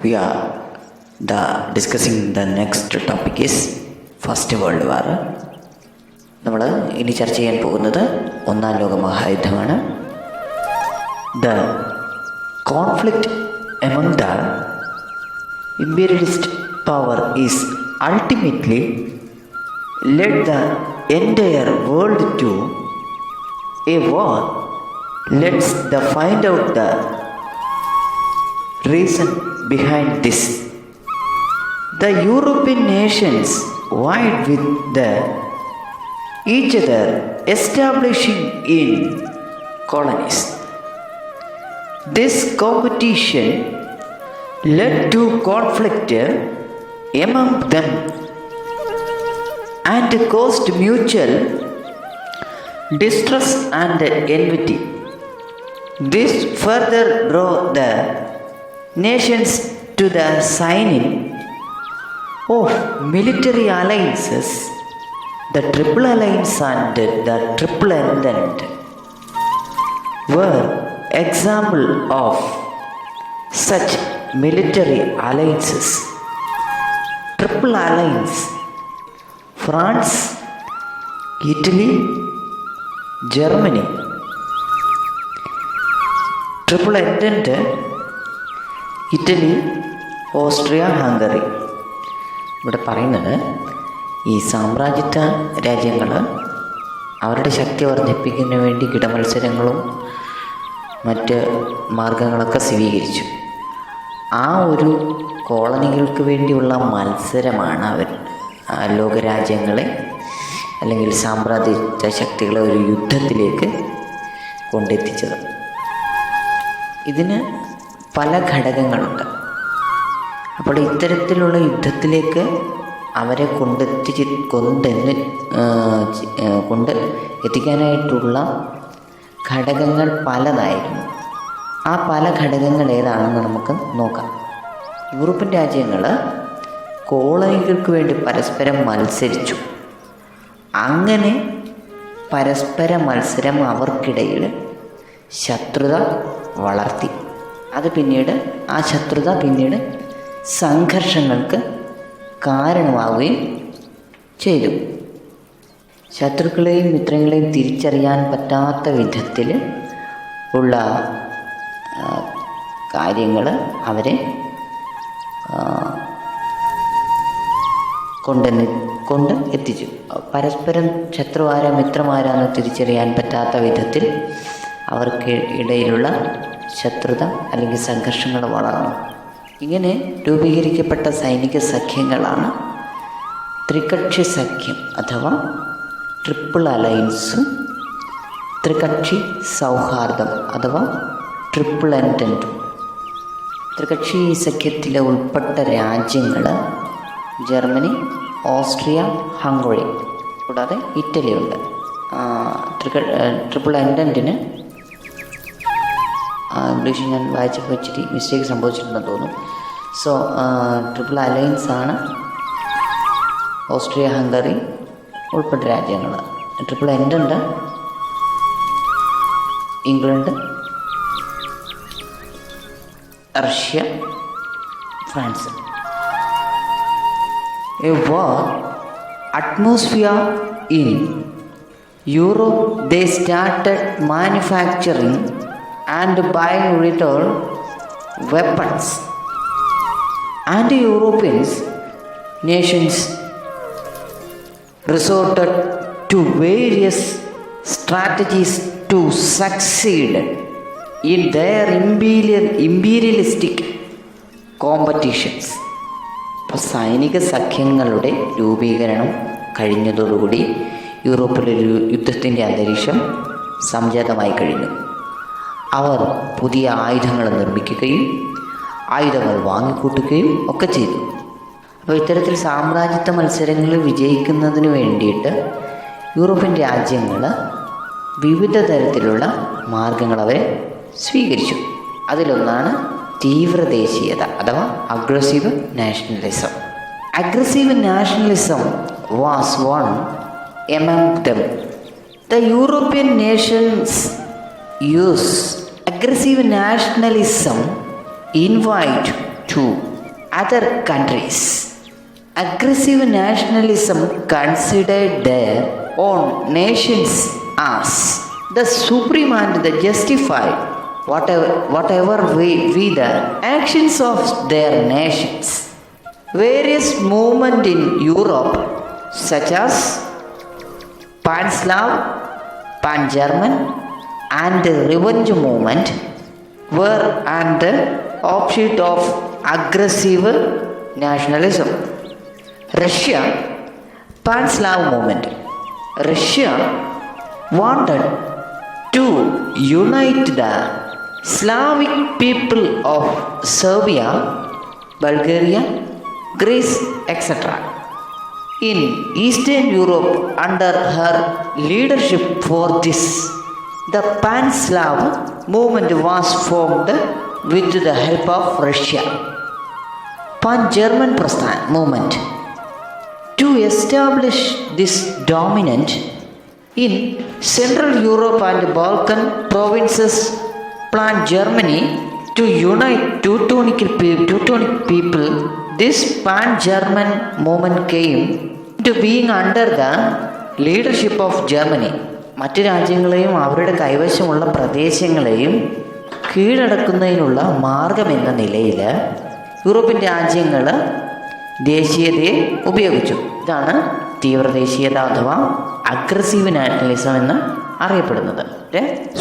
we are discussing the next topic is First World War. നമ്മൾ ഇനി ചർച്ച ചെയ്യാൻ പോകുന്നത് ഒന്നാം ലോക മഹായുദ്ധമാണ്. The conflict among the imperialist power is ultimately led the entire world to a war. Let's find out the reason behind this. The European nations vied with each other, establishing in colonies. This competition led to conflict among them and caused mutual distress and enmity. This further drove the nations to the signing of military alliances. The Triple Alliance and the Triple Entente were examples of such military alliances. Triple Alliance: France, Italy, Germany. Triple Entente: Italy, Austria, Hungary. ഇവിടെ പറയുന്നത് ഈ സാമ്രാജ്യത്വ രാജ്യങ്ങൾ അവരുടെ ശക്തി വർദ്ധിപ്പിക്കുന്നതിന് വേണ്ടി കിടമത്സരങ്ങളും മറ്റ് മാർഗങ്ങളൊക്കെ സ്വീകരിച്ചു. ആ ഒരു കോളനികൾക്ക് വേണ്ടിയുള്ള മത്സരമാണ് അവർ ലോകരാജ്യങ്ങളെ അല്ലെങ്കിൽ സാമ്രാജ്യത്വ ശക്തികളെ ഒരു യുദ്ധത്തിലേക്ക് കൊണ്ടെത്തിച്ചത്. ഇതിന് പല ഘടകങ്ങളുണ്ട്. അപ്പോൾ ഇത്തരത്തിലുള്ള യുദ്ധത്തിലേക്ക് അവരെ കൊണ്ട് എത്തിക്കാനായിട്ടുള്ള ഘടകങ്ങൾ പലതായിരുന്നു. ആ പല ഘടകങ്ങൾ ഏതാണെന്ന് നമുക്ക് നോക്കാം. യൂറോപ്യൻ രാജ്യങ്ങൾ കോളനികൾക്ക് വേണ്ടി പരസ്പരം മത്സരിച്ചു. അങ്ങനെ പരസ്പര മത്സരം അവർക്കിടയിൽ ശത്രുത വളർത്തി. അത് ആ ശത്രുത പിന്നീട് സംഘർഷങ്ങൾക്ക് കാരണമാവുകയും ചെയ്തു. ശത്രുക്കളെയും മിത്രങ്ങളെയും തിരിച്ചറിയാൻ പറ്റാത്ത വിധത്തിൽ ഉള്ള കാര്യങ്ങൾ അവരെ കൊണ്ട് എത്തിച്ചു. പരസ്പരം ശത്രുവാരാ മിത്രമാരാന്ന് തിരിച്ചറിയാൻ പറ്റാത്ത വിധത്തിൽ അവർക്ക് ഇടയിലുള്ള ശത്രുത അല്ലെങ്കിൽ സംഘർഷങ്ങൾ വളർന്നു. ഇങ്ങനെ രൂപീകരിക്കപ്പെട്ട സൈനിക സഖ്യങ്ങളാണ് ത്രികക്ഷി സഖ്യം അഥവാ ട്രിപ്പിൾ അലയൻസും ത്രികക്ഷി സൗഹാർദ്ദം അഥവാ ട്രിപ്പിൾ എൻറ്റൻറ്റും. ത്രികക്ഷി സഖ്യത്തിലെ ഉൾപ്പെട്ട രാജ്യങ്ങൾ ജർമ്മനി, ഓസ്ട്രിയ, ഹംഗറി കൂടാതെ ഇറ്റലിയുണ്ട്. ട്രിപ്പിൾ എൻറ്റൻറ്റിന് ഇംഗ്ലീഷ് ഞാൻ വായിച്ചപ്പോൾ ഇച്ചിരി മിസ്റ്റേക്ക് സംഭവിച്ചിട്ടുണ്ടെന്ന് തോന്നുന്നു. സോ ട്രിപ്പിൾ അലയൻസ് ആണ് ഓസ്ട്രിയ, ഹംഗറി ഉൾപ്പെട്ട രാജ്യങ്ങൾ. Triple entente England, Russia, France. A war atmosphere in Europe, they started manufacturing and buying lethal weapons, and European nations resorted to various strategies to succeed in their imperialistic competitions. അപ്പോൾ സൈനിക സഖ്യങ്ങളുടെ രൂപീകരണം കഴിഞ്ഞതോടുകൂടി യൂറോപ്പിലൊരു യുദ്ധത്തിൻ്റെ അന്തരീക്ഷം സംജാതമായി കഴിഞ്ഞു. അവർ പുതിയ ആയുധങ്ങൾ നിർമ്മിക്കുകയും ആയുധങ്ങൾ വാങ്ങിക്കൂട്ടുകയും ഒക്കെ ചെയ്തു. അപ്പോൾ ഇത്തരത്തിൽ സാമ്രാജ്യത്വ മത്സരങ്ങളിൽ വിജയിക്കുന്നതിന് വേണ്ടിയിട്ട് യൂറോപ്യൻ രാജ്യങ്ങൾ വിവിധ തരത്തിലുള്ള മാർഗങ്ങൾ അവരെ സ്വീകരിച്ചു. അതിലൊന്നാണ് തീവ്രദേശീയത അഥവാ aggressive nationalism. Aggressive nationalism was one among them. The European Nations use aggressive nationalism invite to other countries. Aggressive nationalism considered their own nations as the supreme and the justified whatever we the actions of their nations. Various movements in Europe such as Pan-Slav, Pan-German and the revenge movement were an offshoot of aggressive nationalism. Russia, Pan-Slav movement. Russia wanted to unite the Slavic people of Serbia, Bulgaria, Greece, etc. in Eastern Europe under her leadership. For this, the Pan-Slav movement was formed with the help of Russia. Pan-German movement. To establish this dominant in Central Europe and Balkan provinces, planned Germany to unite Teutonic people. This Pan-German movement came to being under the leadership of Germany. മറ്റു രാജ്യങ്ങളെയും അവരുടെ കൈവശമുള്ള പ്രദേശങ്ങളെയും കീഴടക്കുന്നതിനുള്ള മാർഗമെന്ന നിലയിൽ European രാജ്യങ്ങൾ ദേശീയതയെ ഉപയോഗിച്ചു. ഇതാണ് തീവ്രദേശീയത അഥവാ aggressive nationalism എന്ന് അറിയപ്പെടുന്നത്.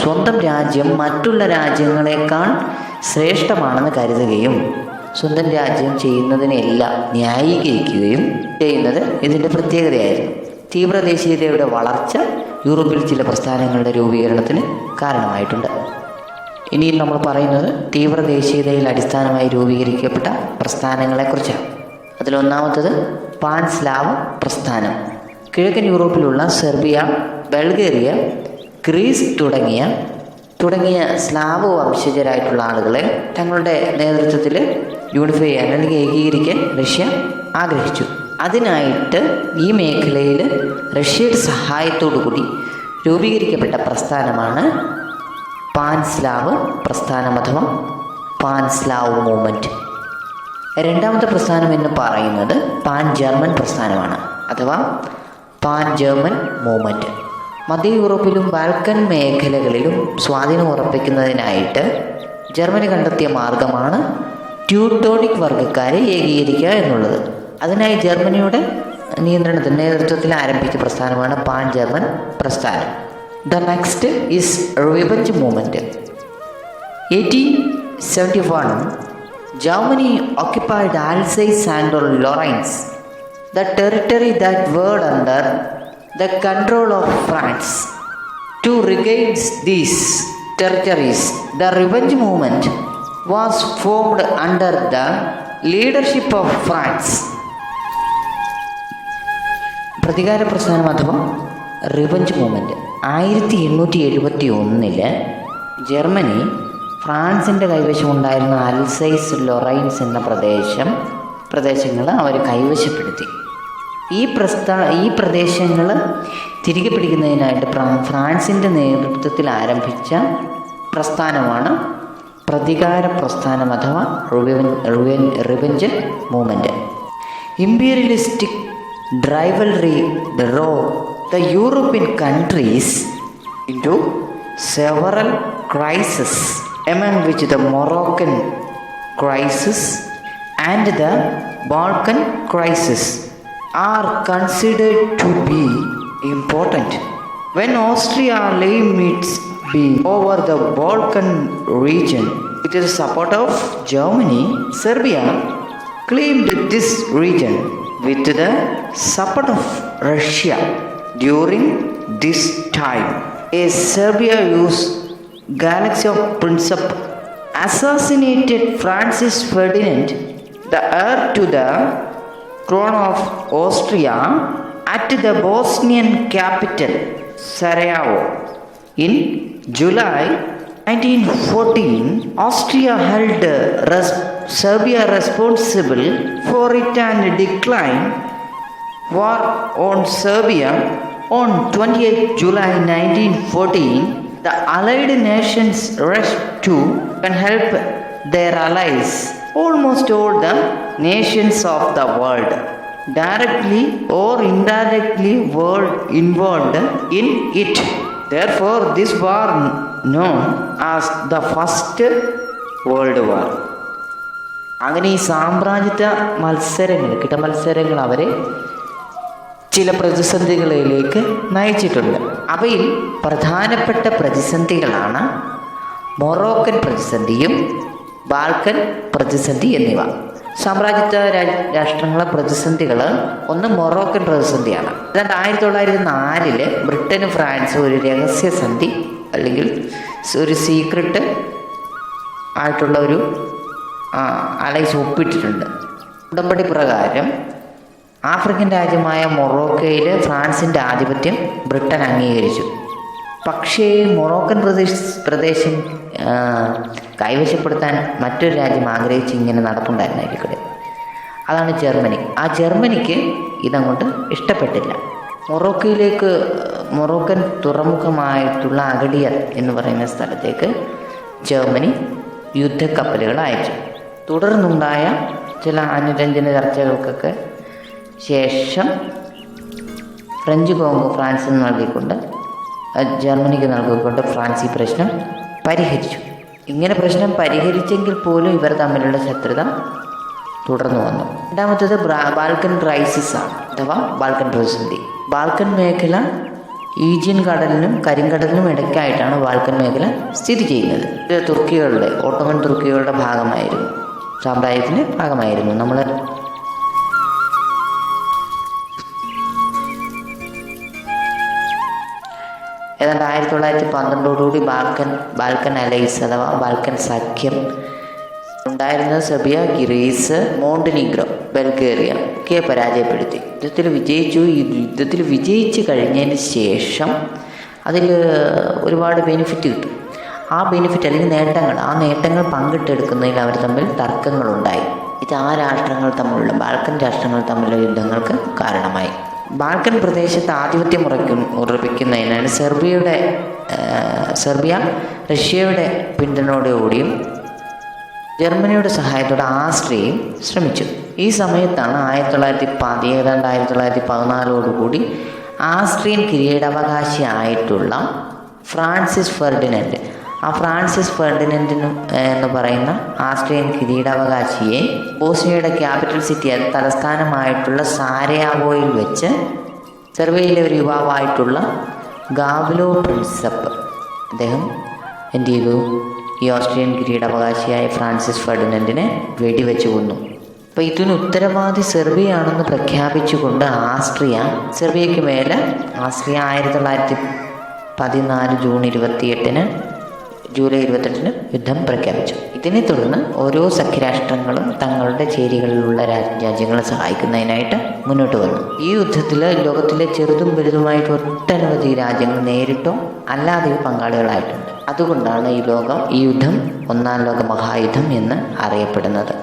സ്വന്തം രാജ്യം മറ്റുള്ള രാജ്യങ്ങളെക്കാൾ ശ്രേഷ്ഠമാണെന്ന് കരുതുകയും സ്വന്തം രാജ്യം ചെയ്യുന്നതിനെല്ലാം ന്യായീകരിക്കുകയും ചെയ്യുന്നത് ഇതിൻ്റെ പ്രത്യേകതയായിരുന്നു. തീവ്രദേശീയതയുടെ വളർച്ച യൂറോപ്പിൽ ചില പ്രസ്ഥാനങ്ങളുടെ രൂപീകരണത്തിന് കാരണമായിട്ടുണ്ട്. ഇനിയും നമ്മൾ പറയുന്നത് തീവ്രദേശീയതയിൽ അടിസ്ഥാനമായി രൂപീകരിക്കപ്പെട്ട പ്രസ്ഥാനങ്ങളെക്കുറിച്ചാണ്. അതിലൊന്നാമത്തത് പാൻ-സ്ലാവ് പ്രസ്ഥാനം. കിഴക്കൻ യൂറോപ്പിലുള്ള സെർബിയ, ബൾഗേറിയ, ഗ്രീസ് തുടങ്ങിയ സ്ലാവ് വംശജരായിട്ടുള്ള ആളുകളെ തങ്ങളുടെ നേതൃത്വത്തിൽ യൂണിഫൈ ചെയ്യാൻ അല്ലെങ്കിൽ ഏകീകരിക്കാൻ റഷ്യ ആഗ്രഹിച്ചു. അതിനായിട്ട് ഈ മേഖലയിൽ റഷ്യയുടെ സഹായത്തോടു കൂടി രൂപീകരിക്കപ്പെട്ട പ്രസ്ഥാനമാണ് പാൻ-സ്ലാവ് പ്രസ്ഥാനം അഥവാ പാൻ-സ്ലാവ് മൂവ്മെൻറ്റ്. രണ്ടാമത്തെ പ്രസ്ഥാനം എന്ന് പറയുന്നത് പാൻ-ജർമ്മൻ പ്രസ്ഥാനമാണ് അഥവാ പാൻ-ജർമ്മൻ മൂവ്മെൻറ്റ്. മധ്യ യൂറോപ്പിലും ബാൽക്കൻ മേഖലകളിലും സ്വാധീനം ഉറപ്പിക്കുന്നതിനായിട്ട് ജർമ്മനി കണ്ടെത്തിയ മാർഗമാണ് ട്യൂട്ടോണിക് വർഗ്ഗക്കാരെ ഏകീകരിക്കുക എന്നുള്ളത്. അതിനായി ജർമ്മനിയുടെ നേതൃത്വത്തിൽ ആരംഭിച്ച പ്രസ്ഥാനമാണ് പാൻ-ജർമ്മൻ പ്രസ്ഥാനം. The next is revenge movement. 1871 Germany occupied Alsace and Lorraine, the territory that were under the control of France. To regain these territories, the revenge movement was formed under the leadership of France. പ്രതികാര പ്രസ്ഥാനം അഥവാ revenge movement 1871 Germany ഫ്രാൻസിൻ്റെ കൈവശമുണ്ടായിരുന്ന Alsace, ലൊറൈൻസ് എന്ന പ്രദേശങ്ങൾ അവർ കൈവശപ്പെടുത്തി. ഈ പ്രദേശങ്ങൾ തിരികെ പിടിക്കുന്നതിനായിട്ട് ഫ്രാൻസിൻ്റെ നേതൃത്വത്തിൽ ആരംഭിച്ച പ്രസ്ഥാനമാണ് പ്രതികാര പ്രസ്ഥാനം അഥവാ revenge movement. Imperialistic rivalry drove the European countries into several crises, among which the Moroccan crisis and the Balkan crisis are considered to be important. When Austria laid its bid over the Balkan region with the support of Germany, Serbia claimed this region with the support of Russia. During this time, Serbia used Galaxy of Principe assassinated Francis Ferdinand, the heir to the crown of Austria, at the Bosnian capital Sarajevo. In July 1914, Austria held Serbia responsible for it and declared war on Serbia. On 28 July 1914, the Allied nations rushed to help their allies almost all the nations of the world directly or indirectly were involved in it. Therefore, this war known as the First World War. അങ്ങനെ ഈ സാമ്രാജ്യത്വ മത്സരങ്ങൾ, കിടമത്സരങ്ങൾ അവരെ ചില പ്രതിസന്ധികളിലേക്ക് നയിച്ചിട്ടുണ്ട്. അവയിൽ പ്രധാനപ്പെട്ട പ്രതിസന്ധികളാണ് Moroccan പ്രതിസന്ധിയും Balkan പ്രതിസന്ധി എന്നിവ. സാമ്രാജ്യത്വ രാഷ്ട്രങ്ങളെ പ്രതിസന്ധികൾ, ഒന്ന് മൊറോക്കൻ പ്രതിസന്ധിയാണ്. ഏതാണ്ട് 1904 ബ്രിട്ടനും ഫ്രാൻസും ഒരു രഹസ്യസന്ധി അല്ലെങ്കിൽ ഒരു സീക്രട്ട് ആയിട്ടുള്ള ഒരു അലൈൻസ് ഒപ്പിട്ടിട്ടുണ്ട്. ഉടമ്പടി പ്രകാരം ആഫ്രിക്കൻ രാജ്യമായ മൊറോക്കോയിൽ ഫ്രാൻസിൻ്റെ ആധിപത്യം ബ്രിട്ടൻ അംഗീകരിച്ചു. പക്ഷേ മൊറോക്കൻ പ്രദേശം കൈവശപ്പെടുത്താൻ മറ്റൊരു രാജ്യം ആഗ്രഹിച്ച് ഇങ്ങനെ നടപ്പുണ്ടായിരുന്നായിരിക്കട്ടെ. അതാണ് ജർമ്മനി. ആ ജർമ്മനിക്ക് ഇതങ്ങോട്ട് ഇഷ്ടപ്പെട്ടില്ല. മൊറോക്കൻ തുറമുഖമായിട്ടുള്ള അഗഡിയർ എന്ന് പറയുന്ന സ്ഥലത്തേക്ക് ജർമ്മനി യുദ്ധക്കപ്പലുകൾ അയച്ചു. തുടർന്നുണ്ടായ ചില അനുരഞ്ജന ചർച്ചകൾക്കൊക്കെ ശേഷം ഫ്രഞ്ച് കോങ്കോ ഫ്രാൻസിന് നൽകിക്കൊണ്ട് ജർമ്മനിക്ക് നൽകിക്കൊണ്ട് ഫ്രാൻസ് ഈ പ്രശ്നം പരിഹരിച്ചു. ഇങ്ങനെ പ്രശ്നം പരിഹരിച്ചെങ്കിൽ പോലും ഇവർ തമ്മിലുള്ള ശത്രുത തുടർന്നു വന്നു. രണ്ടാമത്തേത് ബാൽക്കൻ ക്രൈസിസ് ആണ്, അഥവാ ബാൽക്കൻ പ്രതിസന്ധി. ബാൽക്കൻ മേഖല ഈജിയൻ കടലിനും കരിങ്കടലിനും ഇടയ്ക്കായിട്ടാണ് ബാൽക്കൻ മേഖല സ്ഥിതി ചെയ്യുന്നത്. ഇത് ഓട്ടോമൻ തുർക്കികളുടെ ഭാഗമായിരുന്നു, സാമ്രാജ്യത്തിൻ്റെ ഭാഗമായിരുന്നു. നമ്മൾ ഏതാണ്ട് 1912 ബാൽക്കൻ അലൈൻസ് അഥവാ ബാൽക്കൻ സഖ്യം ഉണ്ടായിരുന്നത് സെർബിയ, ഗ്രീസ്, മോണ്ടിനീഗ്രോ, ബൾഗേറിയ ഒക്കെ പരാജയപ്പെടുത്തി. യുദ്ധത്തിൽ വിജയിച്ച് കഴിഞ്ഞതിന് ശേഷം അതിൽ ഒരുപാട് ബെനിഫിറ്റ് കിട്ടും. ആ ബെനിഫിറ്റ് അല്ലെങ്കിൽ നേട്ടങ്ങൾ പങ്കിട്ടെടുക്കുന്നതിൽ അവർ തമ്മിൽ തർക്കങ്ങളുണ്ടായി. ഇത് ബാൽക്കൻ രാഷ്ട്രങ്ങൾ തമ്മിലുള്ള യുദ്ധങ്ങൾക്ക് കാരണമായി. ബാൽക്കൻ പ്രദേശത്ത് ആധിപത്യം ഉറപ്പിക്കുന്നതിനാണ് സെർബിയ റഷ്യയുടെ പിന്തുണയോടുകൂടിയും ജർമ്മനിയുടെ സഹായത്തോടെ ആസ്ട്രിയയും ശ്രമിച്ചു. ഈ സമയത്താണ് 1914 ആസ്ട്രിയൻ കിരീടാവകാശിയായിട്ടുള്ള ഫ്രാൻസിസ് ഫെർഡിനൻഡ് എന്ന് പറയുന്ന ആസ്ട്രിയൻ കിരീടാവകാശിയെ ബോസ്നിയയുടെ ക്യാപിറ്റൽ സിറ്റി, തലസ്ഥാനമായിട്ടുള്ള സാരയാവോയിൽ വെച്ച് സെർബിയയിലെ ഒരു യുവാവായിട്ടുള്ള ഗാവ്ലോ പ്രിൻസപ്പ് അദ്ദേഹം എന്ത് ചെയ്തു? ഈ ഓസ്ട്രിയൻ കിരീടാവകാശിയായ ഫ്രാൻസിസ് ഫെർഡിനൻഡിനെ വെടിവെച്ച് കൊന്നു. അപ്പോൾ ഇതിന് ഉത്തരവാദി സെർബിയയാണെന്ന് പ്രഖ്യാപിച്ചുകൊണ്ട് സെർബിയയ്ക്ക് മേലെ 1914 ജൂലൈ 28 യുദ്ധം പ്രഖ്യാപിച്ചു. ഇതിനെ തുടർന്ന് ഓരോ സഖ്യരാഷ്ട്രങ്ങളും തങ്ങളുടെ ചേരികളിലുള്ള രാജ്യങ്ങളെ സഹായിക്കുന്നതിനായിട്ട് മുന്നോട്ട് വന്നു. ഈ യുദ്ധത്തിൽ ലോകത്തിലെ ചെറുതും വലുതുമായിട്ട് ഒട്ടനവധി രാജ്യങ്ങൾ നേരിട്ടോ അല്ലാതെയോ പങ്കാളികളായിട്ടുണ്ട്. അതുകൊണ്ടാണ് ഈ യുദ്ധം 1-ാം ലോക മഹായുദ്ധം എന്ന് അറിയപ്പെടുന്നത്.